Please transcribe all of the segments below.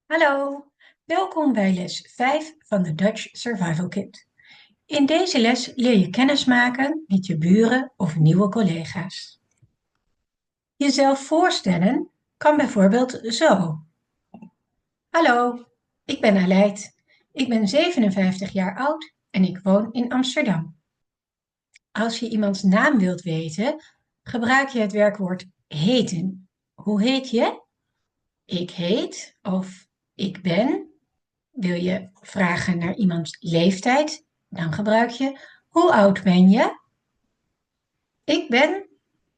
Hallo, welkom bij les 5 van de Dutch Survival Kit. In deze les leer je kennis maken met je buren of nieuwe collega's. Jezelf voorstellen kan bijvoorbeeld zo. Hallo, ik ben Aleid. Ik ben 57 jaar oud en ik woon in Amsterdam. Als je iemands naam wilt weten, gebruik je het werkwoord heten. Hoe heet je? Ik heet of ik ben. Wil je vragen naar iemands leeftijd? Dan gebruik je hoe oud ben je? Ik ben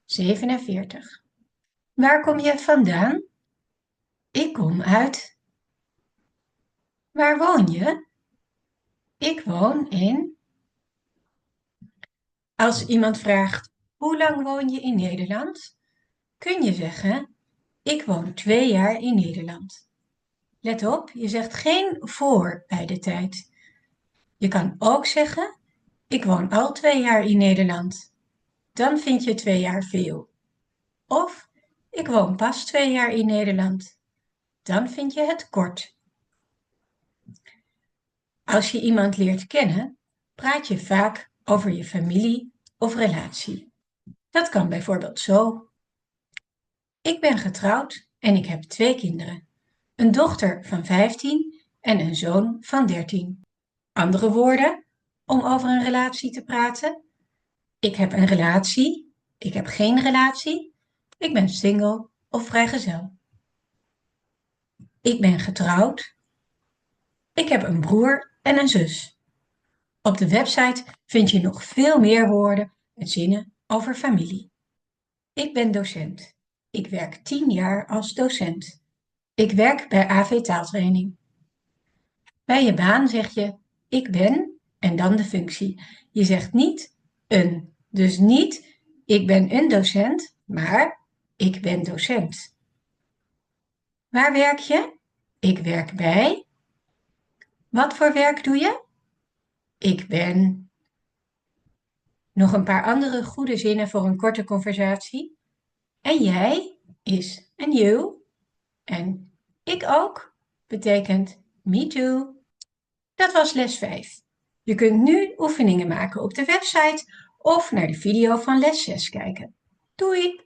47. Waar kom je vandaan? Ik kom uit. Waar woon je? Ik woon in. Als iemand vraagt hoe lang woon je in Nederland? Kun je zeggen ik woon 2 jaar in Nederland. Let op, je zegt geen voor bij de tijd. Je kan ook zeggen ik woon al 2 jaar in Nederland. Dan vind je 2 jaar veel. Of ik woon pas 2 jaar in Nederland. Dan vind je het kort. Als je iemand leert kennen, praat je vaak over je familie of relatie. Dat kan bijvoorbeeld zo. Ik ben getrouwd en ik heb 2 kinderen. Een dochter van 15 en een zoon van 13. Andere woorden om over een relatie te praten? Ik heb een relatie. Ik heb geen relatie. Ik ben single of vrijgezel. Ik ben getrouwd. Ik heb een broer en een zus. Op de website vind je nog veel meer woorden en zinnen over familie. Ik ben docent. Ik werk 10 jaar als docent. Ik werk bij AV Taaltraining. Bij je baan zeg je ik ben en dan de functie. Je zegt niet een. Dus niet ik ben een docent, maar ik ben docent. Waar werk je? Ik werk bij. Wat voor werk doe je? Ik ben. Nog een paar andere goede zinnen voor een korte conversatie. En jij is en you. En ik ook betekent me too. Dat was les 5. Je kunt nu oefeningen maken op de website of naar de video van les 6 kijken. Doei!